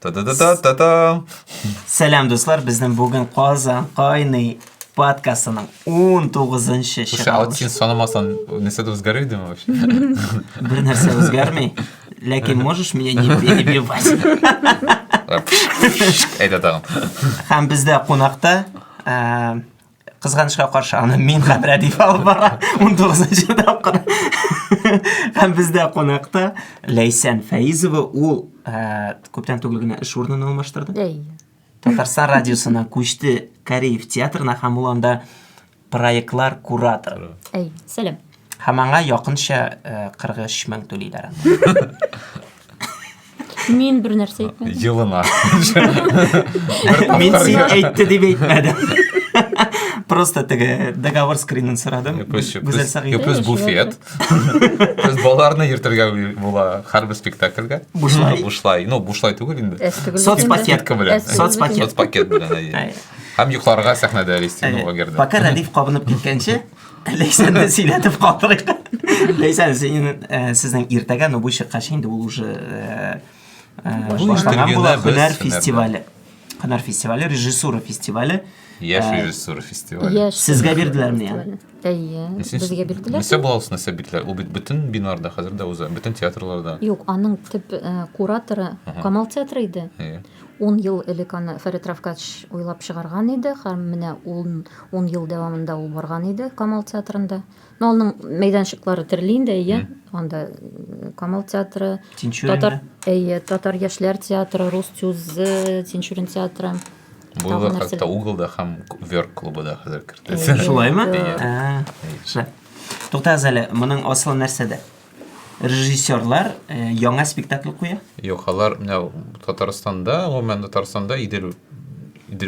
Та-та-та-та-та. Сәлем достар, біздің бүгін Қазан Қайны подкастының 19-ші Слушай, а вот сен санамасаң нәрсе өзгереді ме вообще? Бір нәрсе өзгермей, ләкин можешь меня не перебивать. Айда тағын. Һәм бізде қонақта қызғанышқа қарсы ана мен қадір әдейіп алып бара 19-ші тапқыр. Һәм бізде қонақта Ләйсән Фәйізова, ол көптен түгілгіне іш орнын алмаштырды. Татарстан радиосына көшті Кореев театрына, һәм ол анда проектлар кураторы. Сәлем. Һәм аңа якынша 43 мең төлейләр. Мен бір нәрсе айтмадым. Йылына. Мен сен әйтті деп әйтмәдім. Просто теге договор скринін сұрадым. Гүзел Сағида. Плюс буфет. Плюс балаларына ертірге бола әрбір спектакльға. Бушлай. Ну, бушлай түгіл енді. Соцпакет. Соцпакет білін. Һәм юқларға сәхнәдә арестин оғырды. Пока Радиф қабынып кеткенше, Ләйсәнді сөйлетіп қалдырық. Ләйсән, сіздің ертәгә, но бұл шыққа шейінді ол уже башлаған бұла Хөнәр фестивалі. Хөнәр фестивалі, режиссура фестивалі. Яш режиссура фестивалі. Сізге берділер ме? Бізге берділер. Несе болаусын несе берділер? Ол бүтін бинарда қазірде өзі, бүтін театрларда. Yok, аның тіп кураторы Камал театры еді. 10 ел элек аны Фәрит Равкач ойлап шығарған еді. Һәм менә 10 ел дәвамында ул барған еді Камал театрында. Но аның мәйданшыклары терлинде, анда Камал театры, Татар яшьләр театры, Рус Тюзы, Тинчурин театры. Бұл қақта уғылда һәм Верк клубы да қазір кірді. Шулай ма? Тоқтағыз әлі, мұның асылы нәрседе? Режиссерлар яңа спектакль қоя? Yok, алар Татарстанда, ғомен Татарстанда идел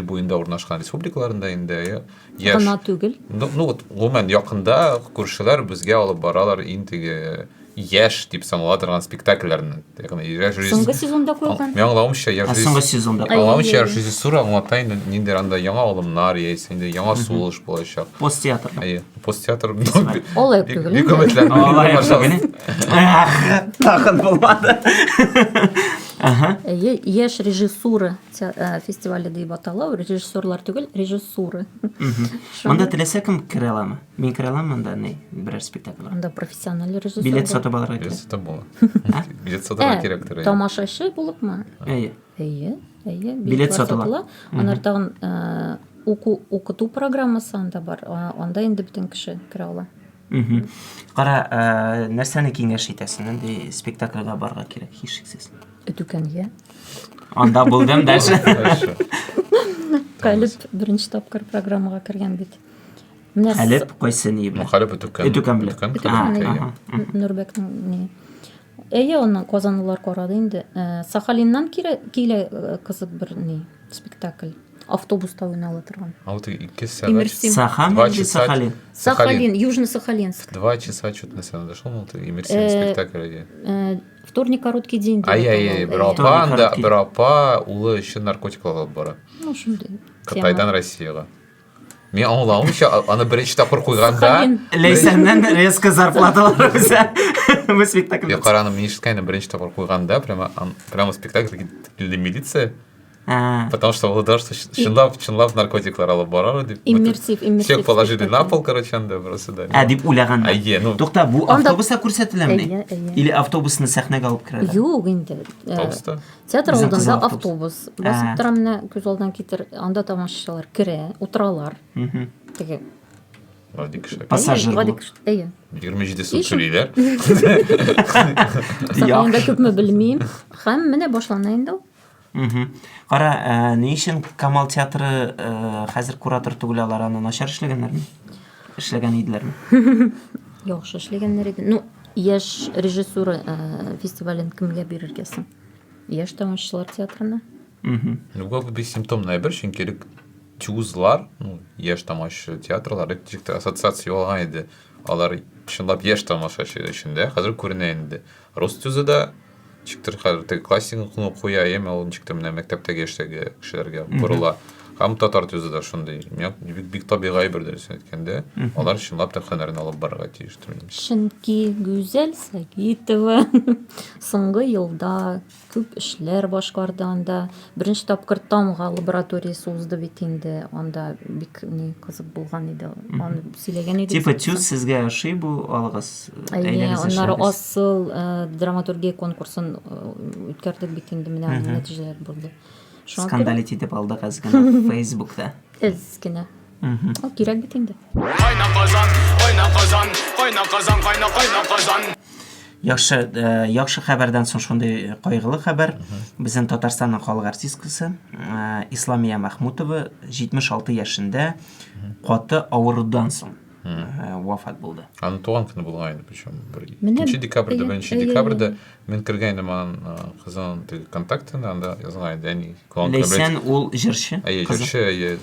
бойында орнашқан республикаларында енді. Ғана түгіл? Ну, ғомен яқында көршілер бізге алып баралар интіге яш деп саналатырған спектакльлерін. Соңғы сезонда қойған? Мен аңлауымша, соңғы сезонда қойған. Режиссура аңлатайын нендер анда яңа алымнар ейсі, яңа суылыш болашақ. Посттеатр. Посттеатр. Олай түгіл. Олай түгіл. Тақын болмады. Еш режиссура фестивалі дейіп аталау, режиссерлар түгіл, режиссуры. Онда тілесе кім кіре аламы? Мен кіре аламын онда бірер спектакль? Онда профессионал режиссер. Билет сатып аларға керек. Билет сатып бола. Билет сатып керек. Тамашашы болып ма? Билет сатып ала. Анартағын оқыту программасы анда бар. Анда енді бүтін кіші кіре ала. Қара, нәрсәні кеңеш етесін? Онда спектакльға барға керек, ешіксіз. Өтікенге. Анда болдым дәші. Қаліп бірінші тапқыр программаға кірген бет. Қаліп қойсы не білі? Қаліп өтікен білі. Нұрбектің не? Оны Қазанылар қорады енді. Сахалиннан келе қызық бір не спектакль. Автобуста ойналы тұрған. Сахан или Сахалин? Сахалин, Южный Сахалинск. 2 часа что-то на себя дошел, но ты иммерсивный спектакль. Вторник короткий день. Бір апа улы үшін наркотикалға бара. Ну, шындай. Қытайдан Россияға. Мен аңлауымша, аны бірінші тапқыр қойғанда... Ләйсәннен резко зарплаталар өзі. Мы спектакль. Мен қараным, мен ішкайны бірінші тапқыр қойғанда, прямо спектакль для милиция. Потому что олар шынлап наркотиклар алып барар деп. Иммерсив. Всех положили на пол, короче, анда просто да. Деп ойлағанда. Тоқта, бұл автобуста көрсетілемне? Или автобусны сәхнәгә алып кіреді? Жоқ, енді. Автобуста? Театр алдында автобус. Басып тұрамына көз алдан кетір, анда тамашашылар кіре, отыралар. Теге. Пассажир бұл. 27 сут төлейлер. Сақалында көп мө білмейм. Хәм міне башланайында. Қара, не үшін Камал театры қазір куратор түгіл алар аны нашар ішлегенлер ме? Ішлеген еділер ме? Яқшы ішлегенлер еді. Ну, еш режиссура фестивалін кімге берергесін? Еш тамашшылар театрына? Ну, как бы симптомная бір үшін керек тюзлар, еш тамашы театрлар, ассоциация олған еді. Алар шынлап еш тамашашы ішінде, қазір көріне енді. Рус тюзы да Чиктер қазір классиканы қоя ем, ол чиктер мына мектептегі ештегі кішілерге бұрыла. Һәм татар төзе дә шундый. Мен бик табигый бер дөрес әйткәндә, алар чынлап та һөнәрен алып барырга тиеш. Чөнки Гүзәл Сагитова соңгы елда күп эшләр башкарды анда. Беренче тапкыр Тамга лабораториясе узды бит инде. Анда бик кызык булган иде. Аны сөйләгән иде. Типа тюз сезгә ошый бу алгыс. Аннары асыл драматургия конкурсын үткәрдек бит инде, менә нәтиҗәләр булды. Скандалит итеп алдык әзгән Facebook'та. Эзкенә. Кирәк бит инде. Яхшы хәбәрдән соң шундый кайгылы хәбәр. Безнең Татарстанның халык артисткасы Исламия Мәхмүтова 76 яшендә каты авырудан соң вафат булды. Аны туган көне булган иде, причем Менә 2 декабрьдә, 1 әйе, декабрьдә мен кергән иман кызын контактына, анда язган иде, әни Лейсән ул җырчы. җырчы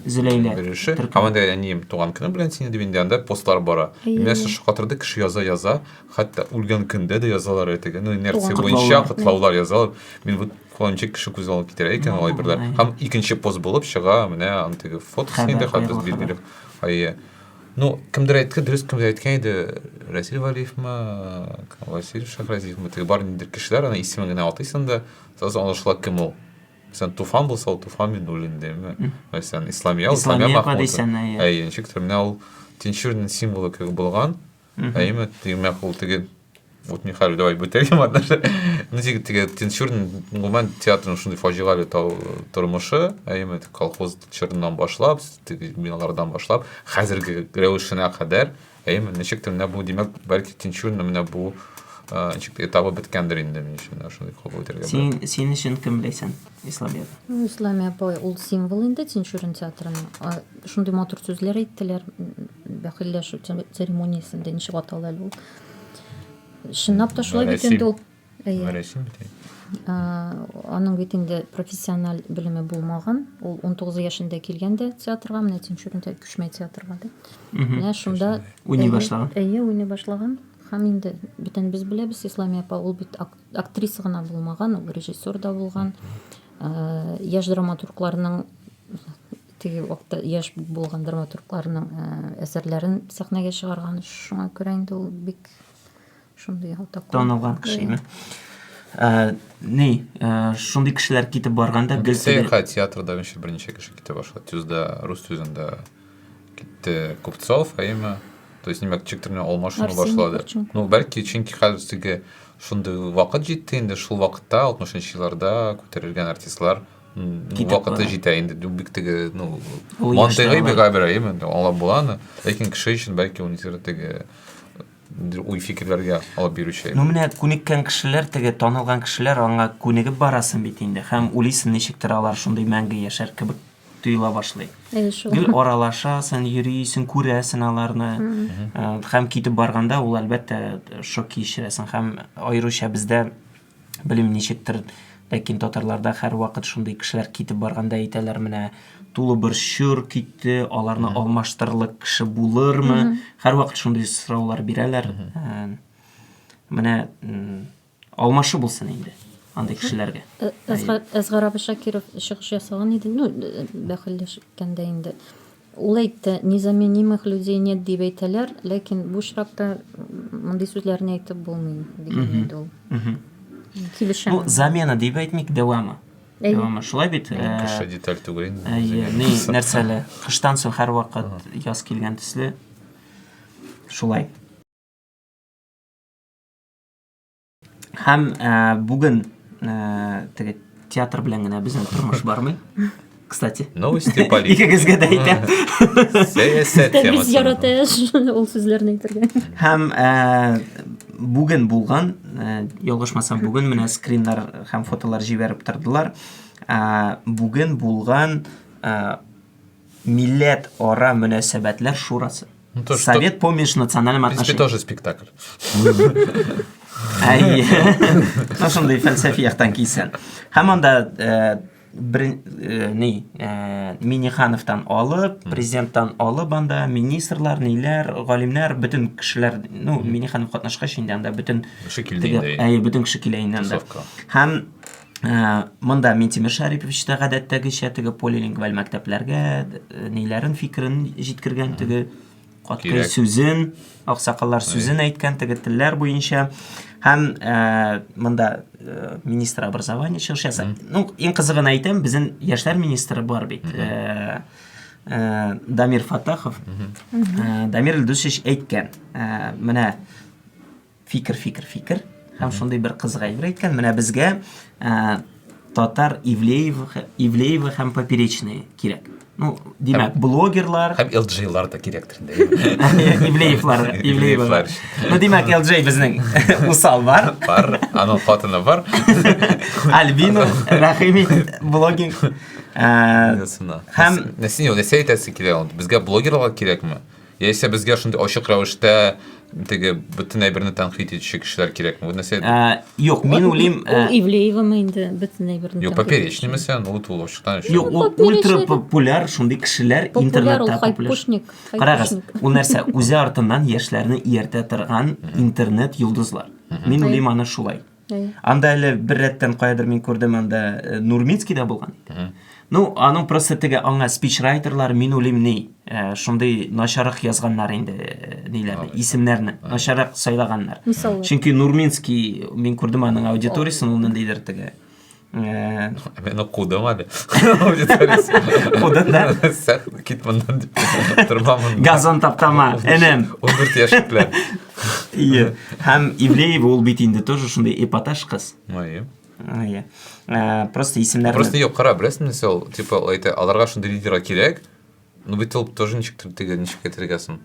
Зөләйлә береше. Һәм анда әнием туган көне белән сине дип инде анда постлар бара. Менә шакырды кеше яза, хәтта үлгән көндә дә язалар әйтегә. Ну, нәрсә буенча котлаулар язалар. Мин бу Кулончик кеше күз алып китер икән алай берләр. Һәм икенче пост булып чыга, менә антыгы фотосын инде хәтта билгеле. Әйе. Ну, кемдер әйтте, дөрес кемдер әйткән иде, Расил Валиевме, Василий Шахразиевме, теге бар ниндер кешеләр, аны исемен генә атыйсың да, сразу аңлашыла кем ул. Сен Туфан булса, ул Туфан Миннуллин димме? Сен Исламия Мәхмүтова. Әйе, ничектер менә ул Тинчуринның символы кебек булган. Әйеме, теге ул теге вот Михаил, давай бөтәлгән матнасы. Ну, теге Тинчурин гомумән театрның шундый фаҗигале тормышы, әйеме, колхоз чорыннан башлап, теге биналардан башлап, хәзерге рәвешенә кадәр, әйеме, ничектер менә бу димәк, бәлки Тинчуринның менә бу ничектер этабы беткәндер инде, мин өчен шундый кабул итәргә. Син өчен кем беләсең, Исламия? Исламия апай ул символ инде Тинчурин театрының. Шундый матур сүзләр әйттеләр бәхилләшү церемониясендә, ничек атала ул. Шыннап та шулай бит инде ул. Аның бит инде профессиональ белеме булмаган. Ул 19 яшендә килгәндә театрга, менә Тинчуринда Күчмә театрга да. Менә шунда уйный башлаган. Әйе, уйный башлаган. Һәм инде бөтен без беләбез, Исламия апа ул бит актриса гына булмаган, ул режиссер да булган. Яшь драматургларның теге вакытта яшь булган драматургларның әсәрләрен сәхнәгә чыгарган. Шуңа күрә инде ул бик шундый танылган кеше. Шундый кешеләр китеп барганда Сәяхәт театрда берничә кеше китә башлады. Түздә, рус түзендә китте Купцов, әйеме. То есть нимәк чиктерне алмашыны башлады. Ну, бәлки чөнки хәзерге шундый вакыт җитте инде, шул вакытта 60-нчы елларда күтәрелгән артистлар вакыты җитә инде. Бик теге, ну, мантыйгый бик әйбер, әйеме, аңлап буланы. Ләкин кеше өчен бәлки ул теге уй фикерләргә алып бирүче. Ну, менә күнеккән кешеләр, теге танылган кешеләр аңа күнегеп барасын бит инде. Һәм уйлыйсың, ничектер алар шундый мәңге яшәр кебек тоела башлый. Гел аралашасың, йөрисең, күрәсең аларны. Һәм китеп барганда ул әлбәттә шок кичерәсең. Һәм аеруча бездә белем ничектер, ләкин татарларда һәр вакыт шундый кешеләр китеп барганда әйтәләр, менә тулы бер чур китте, аларны алмаштырлык кеше булырмы? Һәр вакыт шундый сораулар бирәләр. Менә алмашы булсын инде андый кешеләргә. Әзгар Абышакиров чыгыш ясаган иде, ну, бәхилләшкәндә инде. Ул әйтте, незаменимых людей нет дип әйтәләр, ләкин бу очракта мондый сүзләрне әйтеп булмый дигән иде ул. Килешәм. Ну, замена дип әйтмик, дәвамы. Дәвамы шулай бит. Кеше деталь түгел инде. Нәрсәле? Кыштан соң һәр вакыт яз килгән төсле. Шулай. Һәм бүген теге театр белән генә безнең тормыш бармый. Кстати, новости политики. Икегезгә дә әйтәм. Сәясәт темасы. Без яратыш ул сүзләрне әйтергә. Һәм бүген булган, ялгышмасам бүген менә скриннар һәм фотолар җибәреп тордылар. Бүген булган милләт ара мөнәсәбәтләр шурасы. Совет по межнациональным отношениям. тоже спектакль. Әйе. Шундай фәлсәфи яктан кисән. Һәм анда Минихановтан алып, президенттан алып анда министрлар, ниләр, галимнәр, бөтен кешеләр, ну, Миниханов катнашкач инде анда бөтен кеше килде инде. Бөтен кеше килә инде анда. Һәм Монда Минтимер Шарипович та гадәттәгечә теге полилингваль мәктәпләргә ниләрен фикерен җиткергән теге каткай Кирәк. сүзен, аксакаллар сүзен әйткән теге телләр буенча һәм монда министр образования чыгыш ясады. Ну, иң кызыгын әйтәм, безнең яшьләр министры бар бит. Дамир Фатахов. Дамир Илдусович әйткән. Менә фикер. Һәм шундый бер кызык әйбер әйткән. Менә безгә татар Ивлеева һәм Поперечный кирәк. Ну, димәк, блогерлар Һәм LG-лар да кирәктер инде. Ивлеевлар. Ну, димәк, LG безнең усал бар. Бар, аның хатыны бар. Альбина Рахими блогинг. Һәм Нәрсә әйтәсе килә ул? Безгә блогерлар кирәкме? Яисә безгә шундый ачык рәвештә теге бөтен әйберне тәнкыйть итүче кешеләр кирәкме? Бу нәрсә? юк, мин уйлыйм, Ул Ивлеева инде бөтенләй бер. Юк, Поперечный мәсәлән, ул тулыштан. юк, ул ультра популяр шундый кешеләр интернетта популяр. Карагыз, ул нәрсә үзе артыннан яшьләрне ияртә торган интернет йолдызлар. Мин уйлыйм аны шулай. Анда әле бер рәттән каядыр мин күрдем, анда Нурминский да булган. Ну, аның просто теге аңа спичрайтерлар мин уйлыйм ни, шундый начарак язганнар инде ниләрне, исемнәрне, начарак сайлаганнар. Чөнки Нурминский мин күрдем аның аудиториясын, ул ниндидер теге Мен окудым әле. Аудиториясы. Кудың да? Сәт кит мондан дип тормамын. газон таптама, энем. 14 яшьләр. Ие. Һәм Ивлеева ул бит инде тоже шундый эпатаж кыз. Ие. Ие. Просто исемнәрне. Просто юк, кара, беләсеңме сен, типа, әйтә, аларга шундый лидерлар кирәк. Ну бит ул тоже ничек әйтергәсең.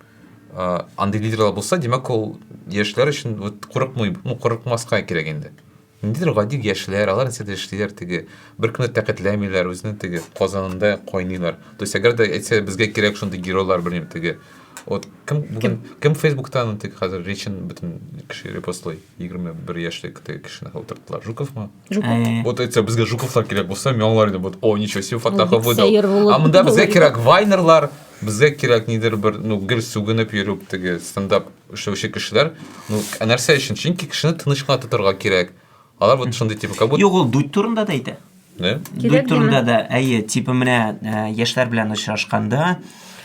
Андый лидерлар булса, димәк, ул яшьләр өчен вот курыкмый, ну курыкмаска кирәк инде. Ниндидер гади яшьләр, алар нәрсәдә эшлиләр, теге бер көнне тәкъитләмиләр, үзенең теге казанында кайныйлар. То есть әгәр дә әйтсә, безгә кирәк шундый геройлар, белмим, теге вот кем Facebook'тан теге хәзер речен бөтен кеше репостлый 21 яшьлек теге кешене утырттылар. Жуковмы? Вот әйтсә, безгә Жуковлар кирәк булса, мен аңлар идем, вот о, ничего себе, Фатахов выдал. Монда безгә кирәк Вайнерлар, безгә кирәк нидер бер, ну, гел сүгенеп йөрү, теге стендап эшләүче кешеләр. Ну, нәрсә өчен? Чөнки кешене тынычлата торырга кирәк. Алар вот шундый типа как будто... Юк, ул Дудь турында да әйтә. Не? Дудь турында да, әйе, типа менә яшьләр белән очрашканда,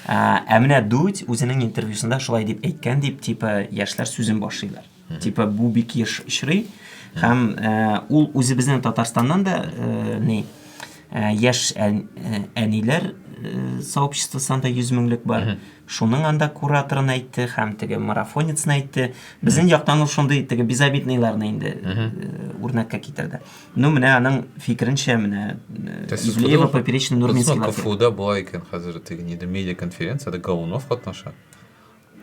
менә Дудь үзенең интервьюсында шулай дип әйткән дип, типа яшьләр сүзен башлыйлар. Типа бу бик еш очрый. Һәм ул үзе безнең Татарстаннан да яшь әниләр сообществосында 100 меңлек бар. Шуның анда кураторын әйтте, һәм теге марафонецны әйтте. Безнең яктан ул шундый теге безобидныйларны инде үрнәккә китерде. Ну, менә аның фикеренчә, менә Ивлеева, Поперечный, Нурминский. КФУда була икән хәзер теге нидә медиа конференцияда Голунов катнаша.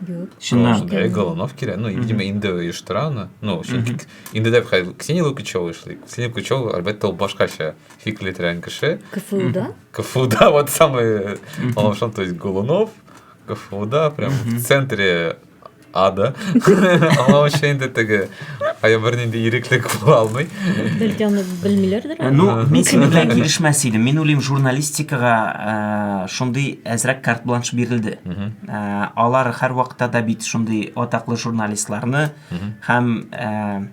Юк. Шуннан. Голунов кирәк. Ну, видимо, инде оештыра аны. Ну, чөнки инде дә Ксения Лукичева эшли. Ксения Лукичева, әлбәттә, ул башкача фикер иткән кеше. КФУда вот самый, он что, то есть Голунов, КФУда, прям в центре ада. Ала вообще инде теге бер нинди иреклек була алмый. Бәлки аны белмиләрдер. Ну, мин синең белән килешмәс идем. Мин уйлыйм, журналистикага шундый әзрәк карт бланш бирелде. Алар һәр вакытта да бит шундый атаклы журналистларны һәм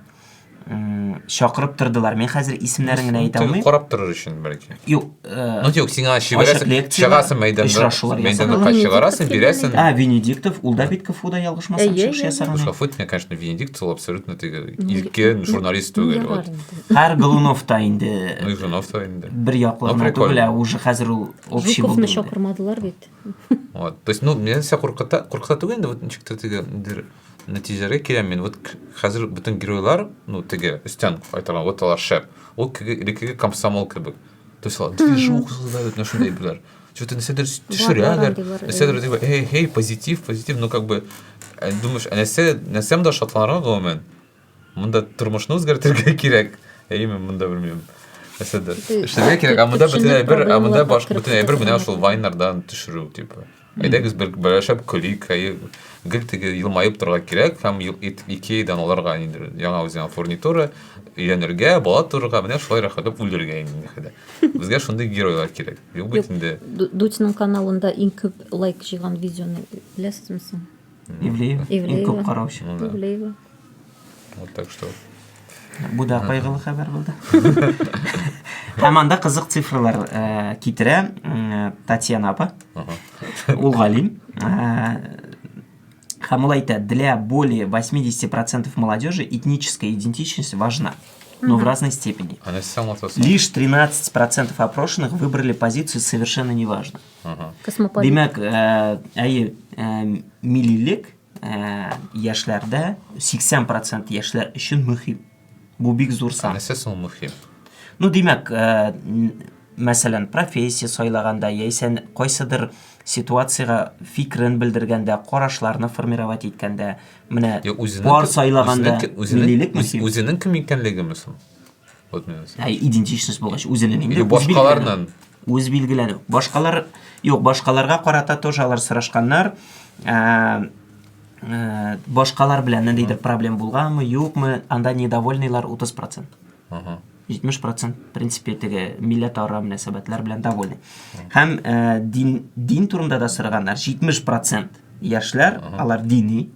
чакырып тордылар. Мен хәзер исемнәрен генә әйтә алмыйм. Карап торыр өчен бәлки. Юк. Ну, юк, сиңа чыгасың мәйданда, чыгарасың, бирәсең. Венедиктов, ул да бит КФУда ялгышмасам чыгыш ясаган. Шафут, конечно, Венедиктов абсолютно теге илкен журналист түгел. Һәр Голунов та инде. Голунов та инде. Бер яклы түгел, уже хәзер ул общий булды. Жуковны чакырмадылар бит. Вот, то есть, ну, мен ся куркыта түгел инде, вот ничектер теге нәтиҗәгә киләм мин. Вот хәзер бөтен геройлар, ну, теге өстән айталар, вот алар шәп. Ул кеге комсомол кебек. То есть, движух создают на шундый билар. Что-то нәрсәдер төшерәләр. Нәрсәдер дип, эй, позитив, ну, как бы, думаешь, нәрсәм да шатланырга гомумән. Монда тормышны үзгәртергә кирәк. Әйеме, монда белмим. Нәрсәдер. Эшләргә кирәк, монда башка бөтен әйбер менә шул вайннардан төшерү, типа. Әйдәгез бер шәп көлик, гел теге елмаеп торырга кирәк, һәм 2 айдан аларга инде яңа үзенең фурнитура өйрәнергә, бала турырга, менә шулай рәхәтләп үләргә инде. Безгә шундый геройлар кирәк. Юк бит инде. Дудьның каналында иң күп лайк җыйган видеоны беләсезме соң? Ивлеева. Иң күп караучы. Ивлеева. Вот так что. Бу да кайгылы хәбәр булды. Һәм анда кызык цифрлар китерә Татьяна апа. Ул галим. Һәм ул әйтә, для более 80% молодежи этническая идентичность важна, но в разной степени. Лишь 13% опрошенных выбрали позицию совершенно неважно. Демәк, миллилек яшьләрдә 80% яшьләр өчен мөһим. Бу бик зур сан. Ну, демәк, мәсәлән, профессия сайлаганда, яисә кайсыдыр ситуацияга фикрен белдергәндә, карашларны формировать иткәндә, менә пар сайлаганда миллилек мөһим. Үзенең кем икәнлеге мөһим. Идентичность булгач, үзенең инде башкаларның үз билгеләнү. Башкалар, юк, башкаларга карата тоже алар сорашканнар. Башкалар белән ниндидер проблем булганмы, юкмы, анда недовольныйлар 30%. 70% в принципе теге милләтара мөнәсәбәтләр белән довольны. Һәм дин турында да сораганнар, 70% яшьләр, алар дини.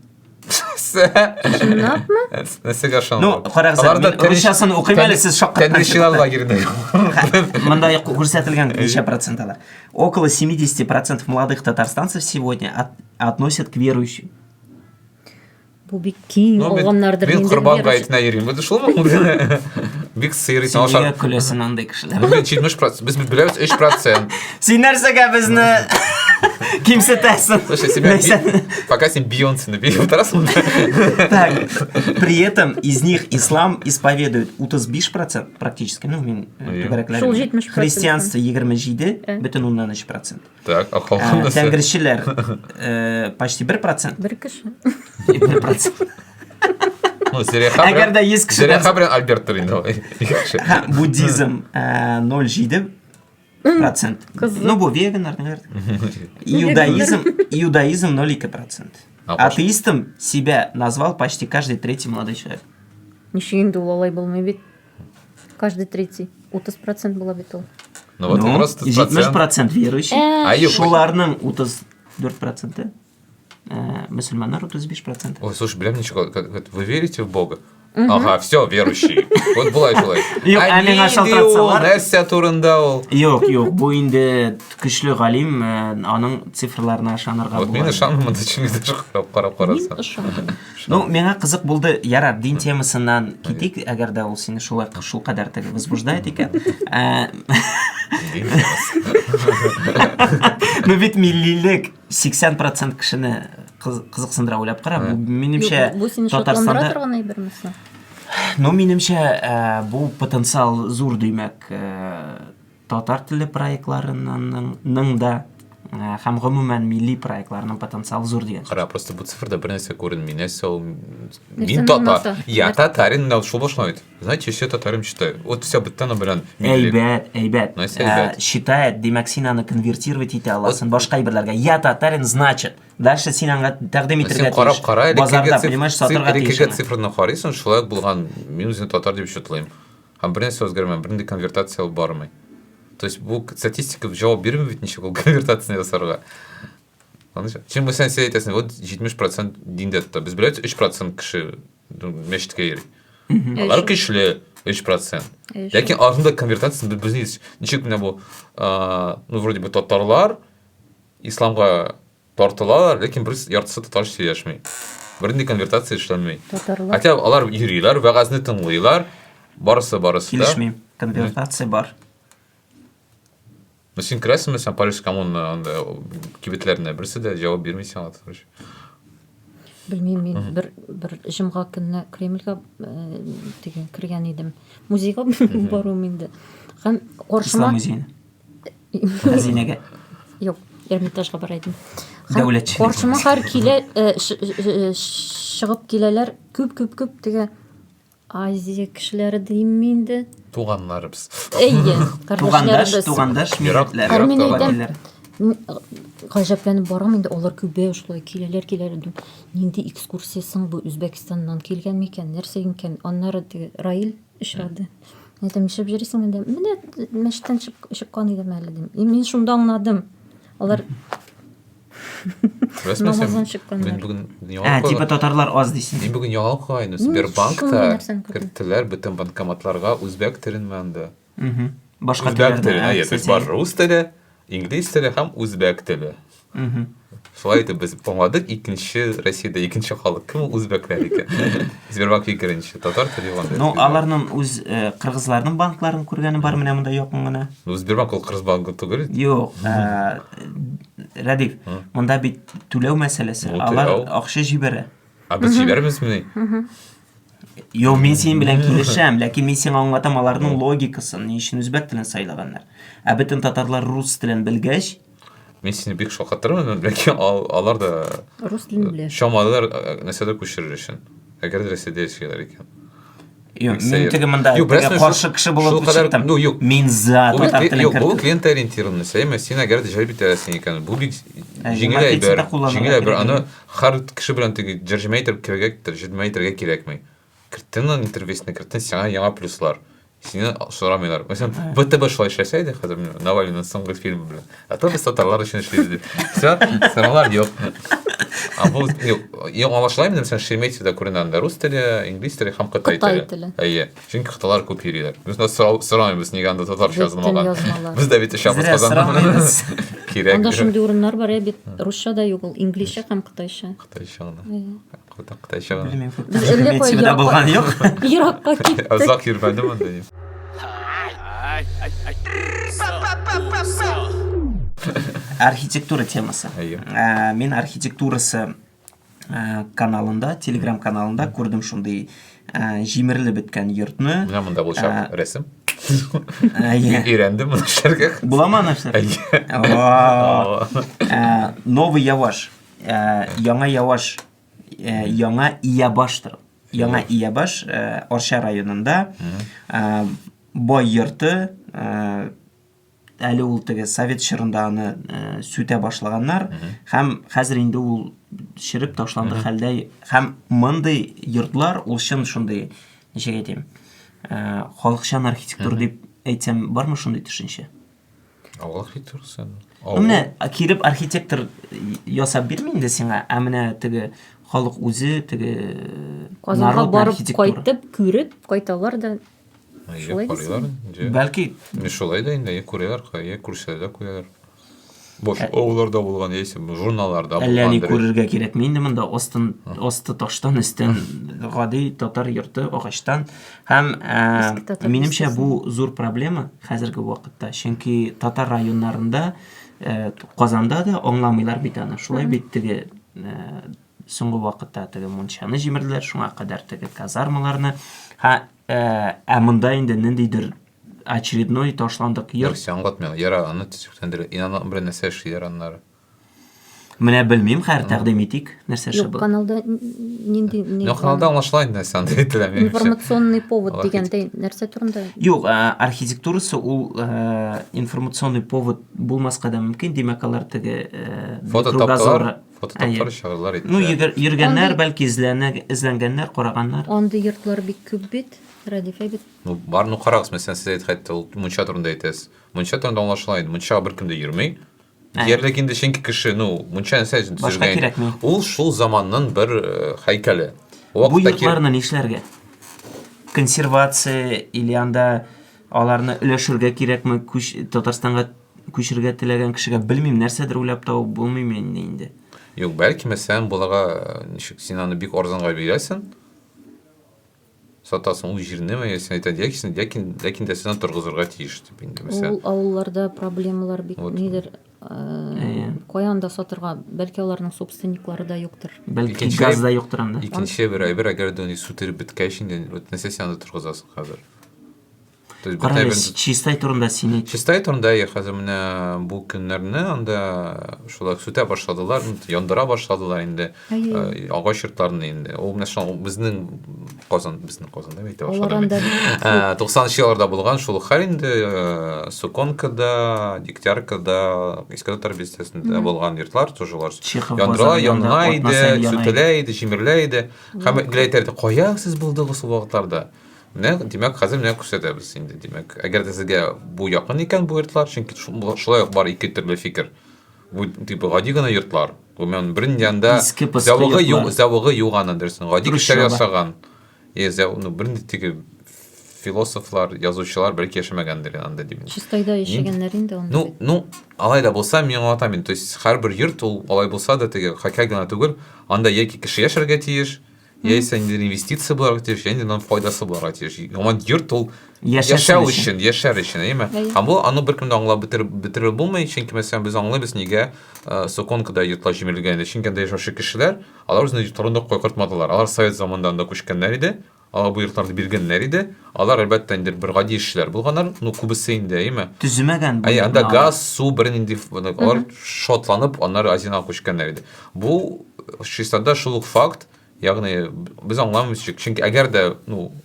Чынлапмы? Нәрсәгә ышанмый? Ну, карагыз, мин русчасын укыйм әле, сез шаккаттан Тәнришиларга гирде. Монда күрсәтелгән ничә процентлар. Около 70% молодых татарстанцев сегодня относят к верующим. Бу бик киң алганнардыр Мин Корбан гаетенә йөрим. Бу шулмы? Бик сыйрый Син нигә көләсең андай кешеләр? Бу 70%, без беләбез 3%. Син нәрсәгә безне кимсетәсең? Слушай, себя пока син Бейонсе набери тарасың. Так, при этом из них ислам исповедует 35% практически, ну, мин түгәрәкләр. Христианство 27,3%. Так, а халкы тәңришеләр почти 1%. Бер кеше. 1%. Ну, Зеряха Әгәр дә 100 кеше Зеряха белән Альберт Рин давай. Буддизм 0,7%. Ну, бу веганнар, наверное. Иудаизм 0,2%. Атеистом себя назвал почти каждый третий молодой человек. Ничего инде ул алай булмый бит. Каждый третий. 30% була бит ул. Ну, вот как раз 70% верующих. Шуларның 34%. Мусульманнар 35%. Ой, слушай, бля, ничего, вы верите в Бога? Ага, все, верующие. Вот булай. Нәрсә турында ул? Юк, бу инде көчле галим, аның цифрларына ышанырга була. Вот мин ышанмыйм, чөнки даже карап карасам. Ну, миңа кызык булды. Ярар, дин темасыннан китик, әгәр дә ул сине шул кадәр возбуждает икән. Ну, бит миллилек 80% кешене кызыксындыра уйлап кара. Бу минемчә Татарстанда. Ну, минемчә бу потенциал зур димәк. Татар теле проектларының да һәм гомумән милли проектларның потенциалы зур дигән. Кара, просто бу цифрда бер нәрсә күренми. Нәрсә ул? Мин татар. Я татарин, но шул башлайды. Знаете, все татарым считают. Вот все беттана белән милли. Әйбәт. Считает, демәк син аны конвертировать итә аласың башка әйберләргә. Я татарин, значит. Дальше син аңа тәкъдим итәргә тиеш. Базарда, понимаешь, сатырга тиеш. Кеге цифрны карыйсың, шулай булган. Мин үзне татар дип считлыйм. Һәм бер нәрсә үзгәрмәй, бернинди конвертация бармый. То есть бу статистика жауап бирми бит ничек ул конвертация ясарга. Чем мы сен әйтәсең, вот 70% диндә тота. Без беләбез 3% кеше мәчеткә йөри. Алар көчле 3%. Ләкин артында конвертацияны без ничек менә бу, ну вроде бы татарлар исламга тартылалар, ләкин бер яртысы татарча сөйләшми. Бернинди конвертация эшләнмәй. Хотя алар йөриләр, вәгазьне тыңлыйлар, барысы да. Килешмим. Конвертация бар. Но син керәсеңме, сен Париж коммуна кибетләренә берсе дә җавап бирмисең аңа. Белмим, мин бер җомга көнне Кремльгә дигән кергән идем. Музейга баруым инде. Һәм каршыма Ислам музейне. Хәзинәгә. Юк, Эрмитажга бара идем. Дәүләтче. Каршыма һәр чыгып киләләр, күп теге Азия кешеләре димме инде. Туганнарыбыз. Әйе, кардәшләребез. Тугандаш милләтләр. Гаҗәпләнеп барам инде, алар күбәй шулай киләләр. Нинди экскурсиясың бу, Үзбәкстаннан килгән микән, нәрсә икән? Аннары Раил ишрады. Әйтәм, ишеп йөрисең инде. Менә мәчеттән чыккан идем әле дим. Мин шунда аңладым. Алар Намаздан шыққандар. Мен бүгін Типа татарлар аз дейсің. Мен бүгін яңалық қойын. Шондай Сбербанкта нәрсені көрдім. кірттілер бүтін банкоматларға үзбек тілін мәнді. Башка Үзбек тілі. телләрдә. То есть бар рус тілі, инглиз тілі һәм үзбек тілі. Шулай итеп без помадык, икенче Россиядә икенче халык кем үзбәкләр икән. Сбербанк икенче татар теле анда. Ну, аларның үз кыргызларның банкларын күргәне бар менә монда якын гына. Сбербанк ул кыргыз банкы түгел. Юк, Радив, монда бит түләү мәсьәләсе. Ну, Алар түләү. акча җибәрә. Без җибәрбезме? Юк, мин синең белән килешәм, ләкин мин сиңа аңлатам аларның логикасын, ни өчен үзбәк телен сайлаганнар. Ә бөтен татарлар рус телен белгәч, Мен сине бик шакаттырмын, ләкин алар да Рус тілін білер. шамалар нәрсәдә күчерер өчен. Әгәр Россиядә яшәгәннәр икән. юк, мин теге монда Юк, теге берсен каршы кеше булып шул кадәр- чыктым. ну, юк. Мин за Бу татар бит телен юк, бу кертим. клиент ориентированный сәйме, син әгәр дә җай бит әсен икән. Бу бик җиңел маркетингта әйбер. кулланырга Җиңел әйбер. кирәк. Аны һәр кеше белән теге җәрҗемә итеп кирәктер, җәрҗемә итәргә кирәкми. Кирттен интервьюсына кирттен сиңа яңа плюслар. Сине сорамыйлар. Мәсәлән, БТБ шулай эшләсәйде, хәзер Навальныйның соңгы фильмы белән. То без татарлар өчен эшлибез. Все, сораулар юк. Бу юк, аңлашыла инде, мәсәлән, Шереметьевдә күргәндә рус теле, инглиз теле һәм кытай Кытай теле. теле. Әйе. Чөнки кытайлар күп йөриләр. Без сорамыйбыз, нигә анда татарча Бөтен язылмаган. язмалар. Без дә бит эшләбез Зря сорамыйбыз. Кирәк. Анда шундый урыннар бар, бит русча да юк, ул инглизчә һәм кытайча. Кытайча гына. Кытайча гына. Белмим, Без элек Шереметьевдә булган юк. Еракка киттек. Азак йөрмәдем анда. Архитектура темасы. Әйе. Мен архитектурасы каналында, Telegram каналында күрдем шундый җимерелеп беткән йортны. Менә монда булачак рәсем. Әйе. Өйрәндем моны эшләргә. Буламы аны эшләр? Новый Яваш. Яңа Яваш. Яңа Иябаштыр. Яңа Иябаш Арча районында бай йорты, әле ул теге Совет чорында аны сүтә башлаганнар һәм хәзер инде ул ширеп ташланды хәлдә һәм мондый йортлар ул чын шундый ничек әйтим халыкчан архитектура дип әйтсәм бармы шундый төшенчә? Авыл архитектурасы. Менә киреп архитектор ясап бирми инде сиңа, ә менә теге халык үзе теге Казанга народ барып архитектура. кайтып, күреп, кайталар да. Шулай Карыйлар. Бәлки Мен шулай да инде күрәләр, кая күрсәләр куялар. Бош авылларда булган яисә журналларда әллә ни булган. күрергә кирәкми инде монда асты таштан өстен гади татар йорты агачтан һәм Иске татар минемчә бистәсе. бу зур проблема хәзерге вакытта, чөнки татар районнарында Казанда да аңламыйлар бит аны. Шулай бит теге соңгы вакытта теге мунчаны җимерделәр, шуңа кадәр теге казармаларны монда инде ниндидер очередной ташландык йорт. Сен аңлатмый. Яра аны төзүктәндер. Инан бер нәрсә эшләр аннары. Менә белмим, хәр тәкъдим итик, нәрсә Юк, шыбы. каналда нинди Ну, каналда аңлашыла инде сен әйтеләм. информационный повод Алла дигәндәй нәрсә турында. Юк, архитектурасы ул информационный повод булмаска да мөмкин, димәк алар теге Фото таптылар, чыгарлар итеп. Ну, йөргәннәр, бәлки эзләнгәннәр, караганнар. Андый йортлар бик күп бит. Радифа бит. Ну, бар, ну карагыз, мәсәлән, сез әйткәндә ул мунча турында әйтәсез. Мунча турында аңлашыла инде. Мунча беркем дә йөрми. Диярлек инде чөнки кеше, ну, мунча нәрсә өчен Башка төзелгән. кирәкми. Ул шул заманның бер һәйкәле. Бу йортларны нишләргә? Консервация или анда аларны өләшергә кирәкме, Татарстанга күчергә теләгән кешегә белмим, нәрсәдер уйлап табып булмыймы инде. Юк, бәлки мәсәлән, булага ничек син аны бик арзанга бирәсең. Сатасың ул җирне, мәсәлән, әйтә ләкин дә сен торгызырга тиеш дип инде мәсәлән. Ул авылларда проблемалар бик нидер каян да сатырга, бәлки аларның собственниклары да юктыр. Бәлки Икенче- газда юктыр анда. Икенче бер әйбер, әгәр дә сүтер биткәч инде, нәрсә сен аны торгызасың хәзер. То есть Карале, чистай турында син әйт. Чистай турында хәзер менә бу көннәрне анда шулай сүтә башладылар, яндыра башладылар инде. Агач йортларны инде. Ул менә шул безнең Казанда әйтә Алар башладым. анда 90 елларда булган шул хәл инде Суконкада, Дегтяркада, Иске Татар бистәсендә булган йортлар тужылар. Чехов Яндыра, базарында яна иде, атмаса яна сүтелә иде, җимерлә иде. Һәм гләйтәрдә кая сез булдыгыз ул вакытларда? Менә димәк хәзер менә күрсәтәбез инде. Димәк, әгәр дә сезгә бу якын икән бу йортлар, чөнки шулай ук бар ике төрле фикер. Бу типа гади гына йортлар. Мен бірін янда Иске пысқы йортлар. зәуығы юғаны дерсің. Ғади Дұрыс кішер жауап. ясаған. Бірін тегі философлар, язушылар бір кешімегендер янда деймін. Чистайда ешегенлер инде онда. Алайда болса, мен оңатамын. То есть, һәр бір йорт, ол алай болса да, теге хакя гына түгел, анда яки кіші яшерге тиеш, яйса инвестиция буларга тиеш, яңде файдасы буларга тиеш. Яман йорт ол яшәү өчен, яшәр өчен, әйме? Һәм бу аны беркем дә аңлап бетереп булмый, чөнки мәсәлән без аңлыйбыз нигә Соконкада йортлар җимерелгән, чөнки анда яшәүче кешеләр, алар үзенең йортларында кайкыртмадылар. Алар совет заманында анда күчкәннәр иде. Алар бу йортларны биргәннәр иде. Алар әлбәттә инде бер гади эшләр булганнар, күбесе инде, әйме? Төземәгән бу. Анда газ, су берен инде алар шотланып, аннар Азияга күчкәннәр иде. Бу чистада шул ук факт, ягъни без аңламыйбыз, чөнки әгәр дә,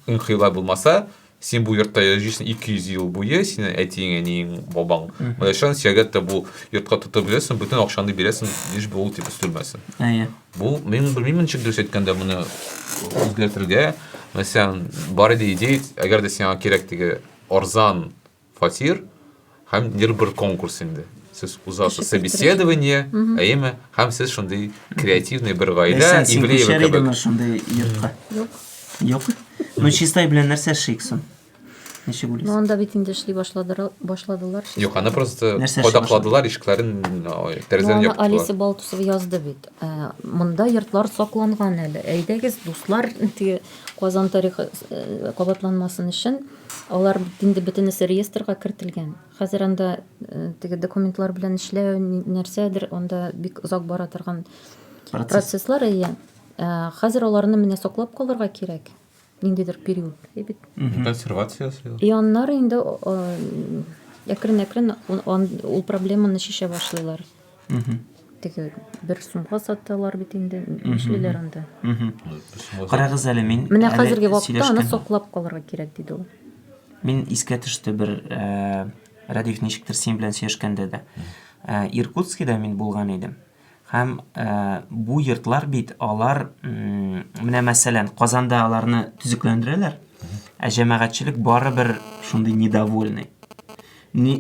инкыйлаб булмаса, син бу йортта яшисең 200 ел буе, синең әтиң, әниң, бабаң. Булайчан сиягәттә бу йортка тотып беләсең, бүтән акчаңны бирәсең, еш бу тип үстелмәсен. Бу мен белмим ничек дөрес әйткәндә моны үзгәртергә. Мәсәлән, бар иде идея, әгәр дә сиңа кирәк теге арзан фатир, һәм бер конкурс инде. Сез узасыз собеседование, әйме, һәм сез шундый креативный бер гаилә Ивлеева кебек. Шундый йортка. Юк. Чистай белән нәрсә шиксен? Ничек уйлыйсың? Анда бит инде эшли башладылар. Юк, аны просто кодакладылар, ишекләрен тәрәзәдән яптылар. Алиса Балтусова язды бит. Монда йортлар сакланган әле. Әйдәгез, дуслар, Казан тарихы кабатланмасын өчен алар инде бөтенесе реестрга кертелгән. Хәзер анда теге документлар белән эшләү нәрсәдер, анда бик озак бара торган процесслар. Хәзер аларны менә саклап калырга кирәк. Ниндидер период. Консервациясы. И аннары инде әкрен-әкрен ул проблеманы шешә башлыйлар. Теге бер сумга саталар бит инде эшлиләр анда. Карагыз әле, мин Менә хәзерге вакытта аны саклап калырга кирәк диде ул. Мин искә төште бер Радиф ничектер син белән сөйләшкәндә дә. Иркутскида мин булган идем. Һәм бу йортлар бит алар менә мәсәлән Казанда аларны төзекләндерәләр. Ә җәмәгатьчелек бары бер шундый недовольный.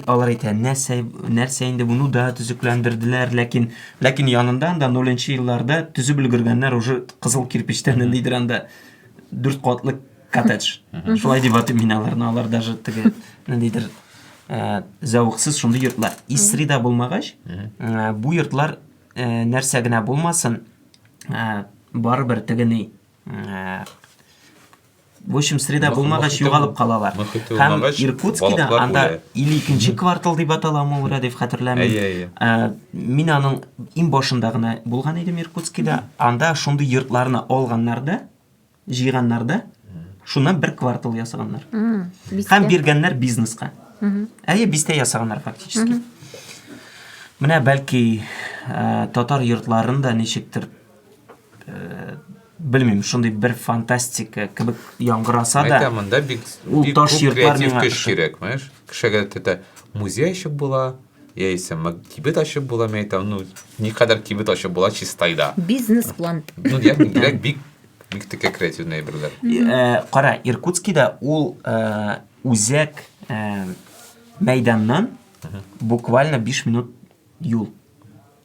Алар әйтә, нәрсә инде буны да төзекләндерделәр, ләкин янында анда 0-нчы елларда төзеп өлгергәннәр уже кызыл кирпичтән ниндидер анда 4 катлы коттедж. Шулай дип атыйм мин аларны, алар даже теге ниндидер зәвыксыз шундый йортлар. Исрида булмагач, бу йортлар нәрсә генә булмасын, барыбер тегене в общем, среда булмагач югалып калалар. Һәм Иркутскида анда 52-нче квартал дип аталамы ул дип хәтерләмим. Мин аның иң башында гына булган идем Иркутскида. Анда шундый йортларны алганнарда, җыйганнарда, шуннан бер квартал ясаганнар. Һәм биргәннәр бизнеска. Бистә ясаганнар фактически. Менә бәлки татар йортларында ничектер белмим, шундый бер фантастика кебек яңгыраса да. Әйтәм, анда бик креатив кеш кирәк, мәш? Кешегә тәтә музей ачып була, яисә кибет ачып була, мен әйтәм, никадәр кибет ачып була чистайда. Бизнес-план. Ягъни кирәк бик теге креативный берләр. Кара, Иркутскида ул үзәк мәйданнан буквально 5 минут юл.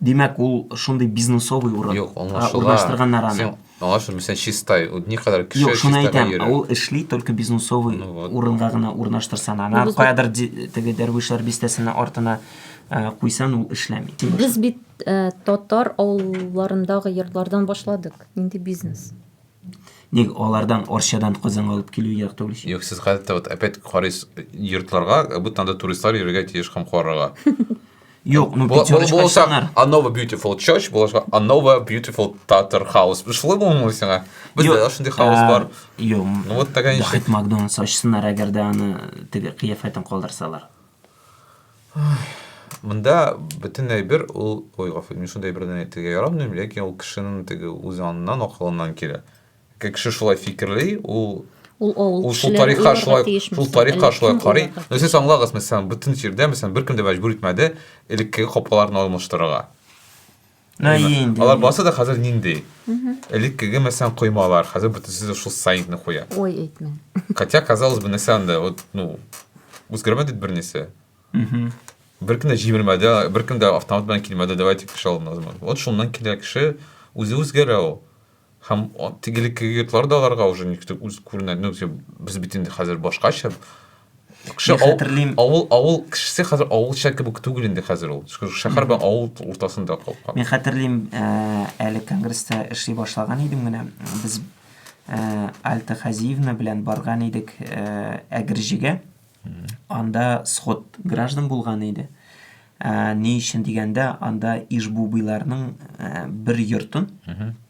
Димәк, ул шундый бизнесовый урнаштырганнар аны. Аңлашылды, мәсәлән, чистай, никадәр кеше чистайга. Шуны әйтәм, йөрә. ул эшли только бизнесовый урынга гына урнаштырсан. Ана каядыр теге дәрвишләр бистәсенә артына куйсан, ул эшләми. Без бит татар авылларындагы йортлардан башладык. Инде бизнес. Ник алардан Арчадан Казанга алып килү як түгел. Юк, сез гадәттә вот опять карыйс йортларга, бүтән анда туристлар йөрергә тиеш һәм карарга. Юк, пятерочка a nova beautiful church, булашка a nova beautiful Tatar house. Шулай булмый сиңа. Бездә шундый хаус бар. Юк. Вот такая ничек. Хит Макдональдс ачсыннар, әгәр дә аны теге кыяфәтен калдырсалар. Монда бөтен әйбер ул гафу, мин шундый әйбердән әйтергә ярамыйм, ләкин ул кешенең теге үз яныннан, акылыннан килә. Кеше шулай фикерли, ул шул тарихка шулай карый. Сез аңлагыз, мәсәлән, бөтен җирдә, мәсәлән, беркем дә мәҗбүр итмәде элекке капкаларны алмаштырырга. Алар баса да хәзер нинди? Элеккеге мәсәлән коймалар, хәзер бөтенсез шул сайнны куя. Ой, әйтмә. Хотя казалось бы, мәсәлән, вот, үзгәрмәде бернәрсә. бір күнде жібермеді, бір күнде автоматпен келмеді, давайте кіші алып назым. Вот шуннан келе кіші өзі өзгері ау. Һәм тегелекке йортлар да аларға уже никто үз күрінеді. Ну, біз битінде қазір башқаша. Кіші ауыл кішісі қазір ауыл шәкі бұл түгілінде қазір ол. Шәһәр бен ауыл ортасында қалып қалды. Мен хәтерлейм, әлі конгресста эшли башлаган идем генә. Без Альта Хазиевна белән барган идек Әгерҗегә. Анда сход граждан булган иде. Ни өчен дигәндә, анда Ижбубыйларның бер йортын,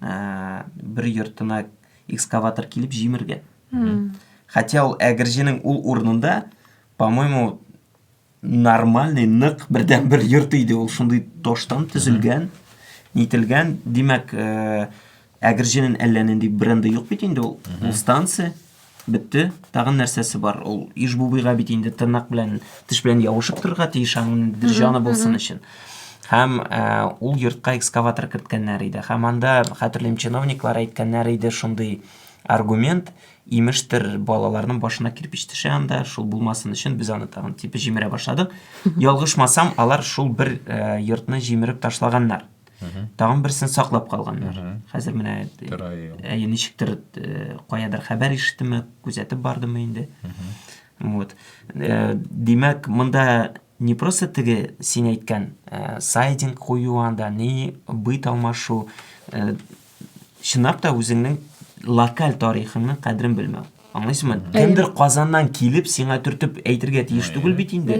бер йортына экскаватор килеп җимергән. Хотя ул Әгерҗенең ул урынында, по-моему, нормальный нык бердән бер йорт иде, ул шундый таштан төзелгән, нителгән. Димәк, Әгерҗенең әллә нинди бренды юк бит инде ул. Ул станция битте, тагын нәрсәсе бар. Ул Ижбубыйга бит инде тырнак белән, теш белән ябышып торырга тиеш, аның җаны булсын өчен. Һәм ул йортка экскаватор керткәннәр иде. Һәм анда хәтерлим чиновниклар әйткәннәр иде шундый аргумент, имештер балаларның башына кирпич төшә анда, шул булмасын өчен без аны тагын типа җимерә башладык. Ялгышмасам, алар шул бер йортны җимереп ташлаганнар. Тагын берсен саклап калганнар. Хәзер менә ничектер каядыр хәбәр ишеттеме, күзәтеп бардымы инде. Вот. Димәк, монда не просто теге син әйткән сайдинг кую анда, не быт алмашу, чынлап та үзеңнең локаль тарихыңның кадерен белмәү. Аңлыйсыңмы? Кемдер Казаннан килеп сиңа төртеп әйтергә тиеш түгел бит инде.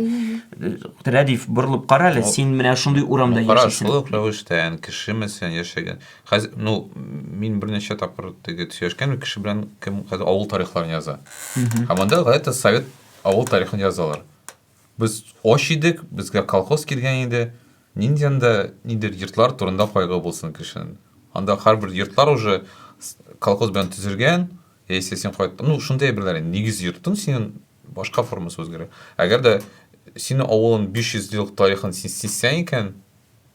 Рәдиф, борылып кара әле, син менә шундый урамда яшисең. Шул рәвештә кеше мәсәлән яшәгән. Хәзер, ну, мин берничә тапкыр теге сөйләшкән кеше белән кем хәзер авыл тарихларын яза. Һәм анда гаять совет авыл тарихын язалар. Без оч идек, безгә колхоз килгән иде. Нинди анда нидер йортлар турында кайгы булсын кешенең. Анда һәрбер йортлар уже колхоз белән төзелгән. Яисә син кайт, ну, шундай берләр, нигез йортың синең башка формасы үзгәрә. Әгәр дә синең авылың 500 еллык тарихын син сизсәң икән,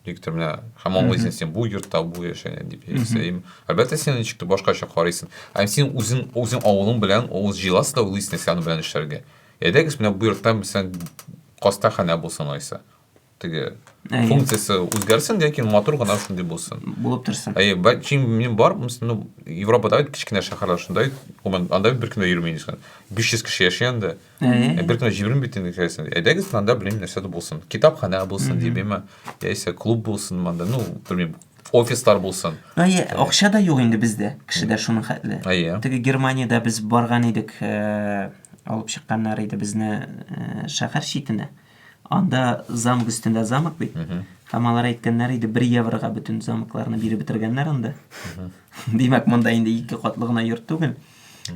диктор менә һәм аңлыйсың син бу йортта бу яшәгән дип әйтсәм, әлбәттә син ничек башкача карыйсың. Һәм син үзең авылың белән ул җиласы да уйлыйсың син белән эшләргә. Әйдәгез менә бу йортта син кастахана булсын айса. Теге функциясы үзгәрсен ләкин матур гына шундый булсын. Булып торсын. Бәлки мин бар, ну, Европада кичкенә шәһәрләр шундай, анда бер көнә йөрмәйсез икән. 500 кеше яшәгән дә. Бер көнә җибәрим бит инде кайсын. Әйдәгез анда белән нәрсә дә булсын. Китапхана булсын дибеме, яисә клуб булсын монда, ну, белмим, офислар булсын. Акча да юк инде бездә, кешедә шуның хәтле. Теге Германиядә без барган идек, алып чыкканнар иде безне шәһәр читенә. Анда замок өстендә замок бит. Һәм алар әйткәннәр иде 1 еврога бөтен замокларны биреп бетергәннәр анда. Димәк, монда инде 2 катлы гына йорт түгел.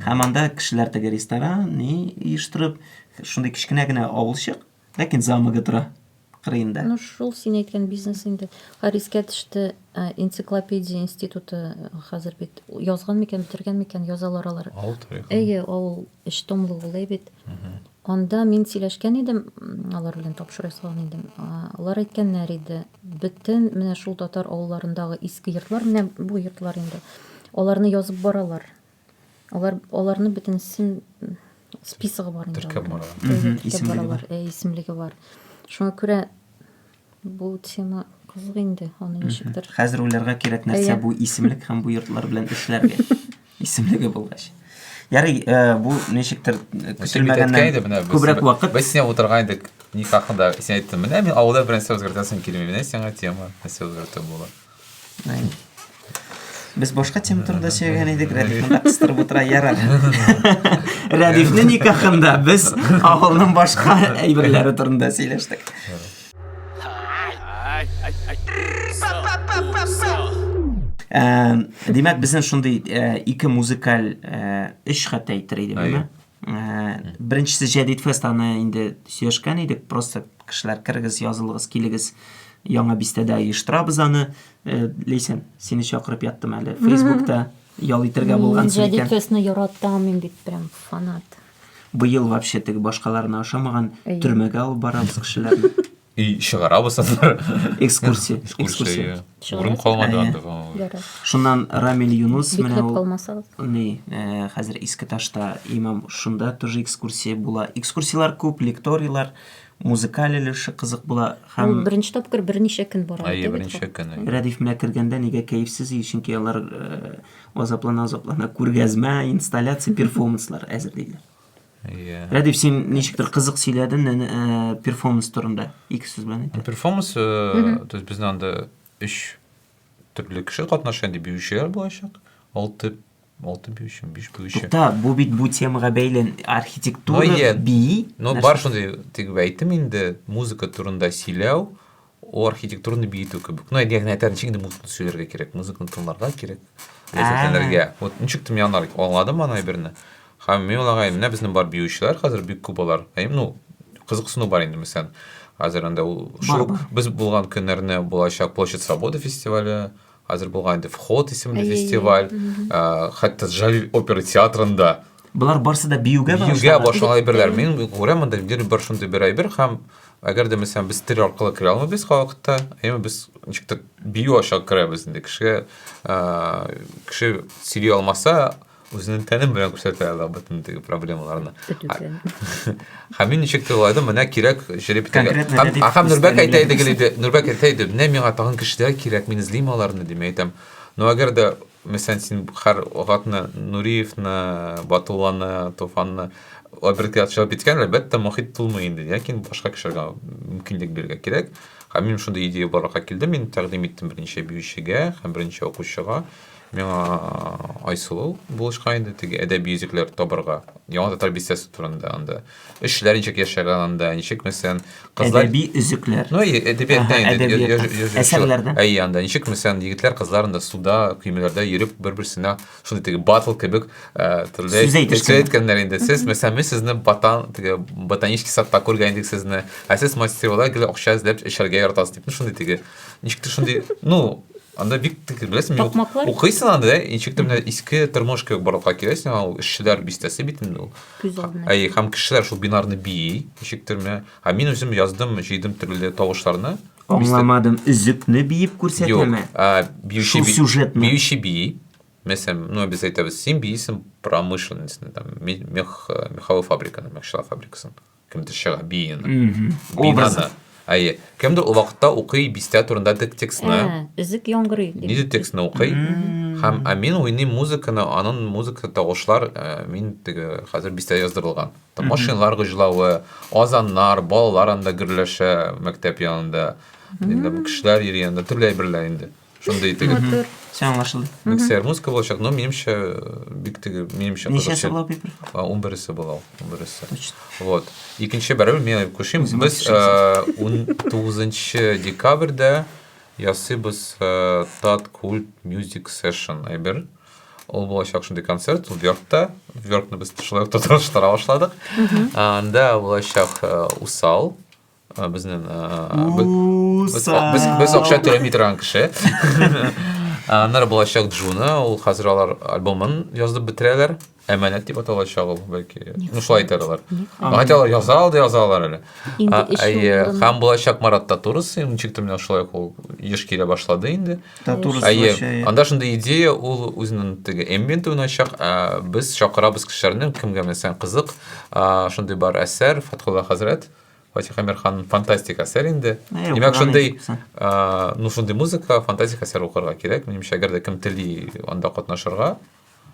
Һәм анда кешеләр теге ресторан, ни оештырып, шундый кичкенә генә авылчык, ләкин замогы тора кырыенда. Ну, шул син әйткән бизнес инде. Харискә төште энциклопедия институты хәзер бит язган микән, битергән микән, язалар алар. Авыл тарихы. Әйе, авыл эш томлыгы булай бит. Анда мин сөйләшкән идем, алар белән тапшырып салган идем. Алар әйткәннәр иде, бөтен менә шул татар авылларындагы иске йортлар, менә бу йортлар инде. Аларны язып баралар. Аларны бөтен списогы бар инде. Теркәп бара. Исемлеге бар. Шуңа күрә бу тема кызык инде, аны ничектер. Хәзер уйларга кирәк нәрсә бу исемлек һәм бу йортлар белән эшләргә. Исемлеге булгач. Ярый, бу ничектер көтелмәгәннән күбрәк вакыт. Без сине утырган идек, ни хакында син әйттең, менә мин авылда берәр нәрсә үзгәртәсем килми, менә сиңа тема, нәрсә үзгәртә була. Без башка тема турында сөйләгән идек, Рәдифне кыстырып утыра ярар. Рәдифне никахында без авылның башка әйберләре турында сөйләштек. Димәк, безнең шундый 2 музыкаль эш хәтта әйтер идем, беренчесе Җәдид фест, аны инде сөйләшкән идек, просто кешеләр кирегез, язылыгыз, килегез, яңа бистәдә оештырабыз аны. Ләйсән, сине чакырып яттым әле Facebook'та ял итәргә булгансың икән. Җәдид фестны яратам мин бит, прям фанат. Быел вообще теге башкаларына ашамаган төрмәгә алып барабыз кешеләрне. И чыгарабыз аны. Экскурсия. Урын калмады анда. Шуннан Рамил Юнус менә ул. Хәзер Иске Ташта имам, шунда тоже экскурсия була. Экскурсиялар күп, лекториялар, музыкаль өлеше кызык була Ул һәм беренче тапкыр берничә көн бара Әйе, иде бит. беренче көн. Рәдиф менә кергәндә нигә кәефсез, чөнки алар азаплана күргәзмә, инсталляция, перформанслар әзерлиләр. Әйе. Рәдиф, син ничектер кызык сөйләдең перформанс турында. Ике сүз белән әйт. Перформанс, то есть безнең анда 3 төрле кеше катнаша, инде биючеләр булачак. 6 биюче, 5 биюче. Тукта, бу бит бу темага бәйле архитектура, Ну, е- бии. Ну, бар шундай, тик әйттем инде, музыка турында сөйләү, о архитектурны биетү кебек. Ну, ягъни әйтәр ничек инде музыканы сөйләргә кирәк, музыканы тыңларга кирәк. Ләззәтләнергә. Вот ничек тем янар аңладым аны берне. Һәм мин улагай, менә безнең бар биючеләр хәзер бик күп алар. Ну, кызыксыну бар инде мәсәлән. Хәзер анда шул без булган көннәрне булачак Площадь Свободы фестивале, хәзер булган инде Вход исемле фестиваль, хәтта Жаль опера театрында Булар барсы да биюгә биюгә башлай берләр. Мин күрәм анда бер шундый бер әйбер һәм әгәр дә мәсәлән без тел аркылы керә алмыйбыз вакытта, без ничектер бию аша керәбез инде кеше сөйли алмаса үзенең тәнен белән күрсәтә ала бөтен теге проблемаларны. Һәм мин ничектер уйладым, менә кирәк җырып итәргә. Һәм Нурбәк әйтә иде, менә миңа тагын кешеләр кирәк, мин эзлим аларны дип әйтәм. Но әгәр дә мәсәлән син һәр вакытны Нуриевны, Батулланы, Туфанны обертка чыгып биткән, әлбәттә мохит булмый инде, ләкин башка кешеләргә мөмкинлек бирергә кирәк. Һәм мин шундый идея барга килдем, мин тәкъдим иттем беренче биючегә һәм беренче укучыга. Миңа Айсылу булышка инде теге әдәби языклар табарга. Яңа татар бистәсе турында анда. Эшләр ничек яшәгән анда, ничек мәсәлән кызлар әдәби өзекләр. Ну, әдәбияттан инде әсәрләрдән. Әйе, анда ничек мәсәлән егетләр кызлар анда суда, көймәләрдә йөреп бер-берсенә шундый теге батл кебек төрле әйткәннәр инде. Сез мәсәлән сезне ботанический садта күргән идек сезне. Сез мастерлар гел акча эзләп эшләргә яратасыз дип. Шундый теге ничек шундый, ну анда бик беләсең, укыйсың анда, ничектер менә иске тормыш кебек барлыкка киләсең, ул эшчеләр бистәсе бит инде ул. Әйе, һәм кешеләр шул бинарны бии, ничектер менә. Мин үзем яздым, җыйдым төрле тавышларны. Аңламадым, үзекне биеп күрсәтәме? Биюче бии. Мәсәлән, ну без әйтәбез, син биисең промышленностьны, там меховая фабриканы, мәхшәла фабрикасын. Кемдер чыга биене. Бинаны. Әйе, кемдер ул вакытта укый бистә турында текстны. Үзек яңгырый. Ниде текстны укый. Һәм мин уйный музыканы, аның музыка тавышлар мин теге хәзер бистә яздырылган. Машиналар гыжлавы, азаннар, балалар анда гөрләшә мәктәп янында. Инде кешеләр йөргәндә төрле әйберләр инде. Шундый теге. Сән аңлашылды. Миксер музыка булачак, но минемчә бик теге, минемчә Ничәсе була бит? 11-се була, 11-се. Точно. Вот. Икенче бәрәбер мен күршим, без 19 декабрьдә ясыйбыз Tat Cult Music Session әйбер. Ул булачак шундый концерт, ул Йоркны без шулай тоташтыра башладык. Анда булачак Усал, безнең без акча төләми торган кеше. Аннары булачак Джуна, ул хәзер алар альбомын язып бетерәләр. Әманәт дип аталачак ул, бәлки. Ну шулай әйтәләр. Хәтта язалар әле. Һәм булачак Марат Татурс, ничектер менә шулай ул еш килә башлады инде. Татурс анда шундый идея, ул үзенең теге эмбиент уйначак, без чакырабыз кешеләрне, кемгә мәсәлән кызык, шундый бар әсәр Фатхулла хәзрәт, Фатих Әмирхан фантастик әсәр инде. Димәк шундый, ну шундый музыка, фантастик әсәр укырга кирәк. Минемчә, әгәр дә кем тели анда катнашырга,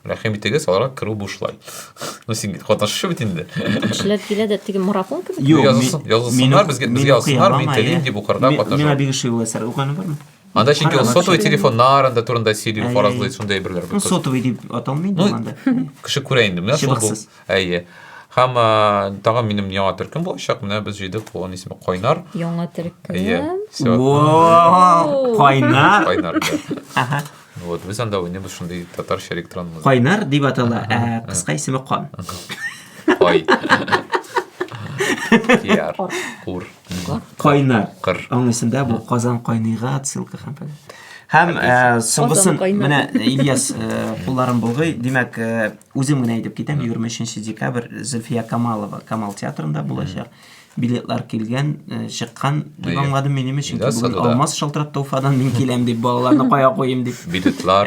рәхим итегез, аларга керү бушлай. Ну син катнашышы бит инде. Кешеләр килә дә теге марафон кебек. Язсыннар, безгә язсыннар, мин телим дип укырга катнашам. Миңа бик ошый ул әсәр укганы бармы? Анда чөнки сотовый телефоннар анда турында сөйли, фаразлый шундай әйберләр. Ну сотовый дип аталмый анда. Кеше күрә инде, менә шул бу. Әйе. Һәм тагын минем яңа төркем булачак, менә без җыйдык, ул исеме Кайнар. Яңа төркем. Кайнар. Кайнар. Вот, без анда уйнабыз шундый татарча электрон музыка. Кайнар дип атала, кыска исеме Кан. Кай. Кияр. Кур. Кайнар. Кыр. Аңлыйсыңда бу Казан кайныйга отсылка һәм соңгысын менә Ильяс кулларын булгый, димәк үзем генә әйтеп китәм, 23 декабрь Зөлфия Камалова Камал театрында булачак. Билетлар килгән, чыккан дип аңладым минем өчен. Алмаз шалтыратты Уфадан мин киләм дип, балаларны кая куйым дип. Билетлар.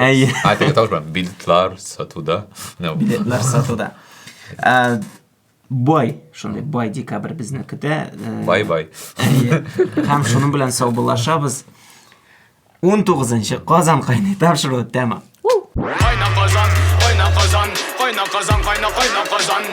Билетлар сатуда. Билетлар сатуда. бай, шундай бай декабрь безнекидә. Бай-бай. Һәм шуның белән саубуллашабыз. 19-нчы Казан кайный тапшыру тәмам. Кайна Казан, кайна Казан, кайна Казан, кайна Казан.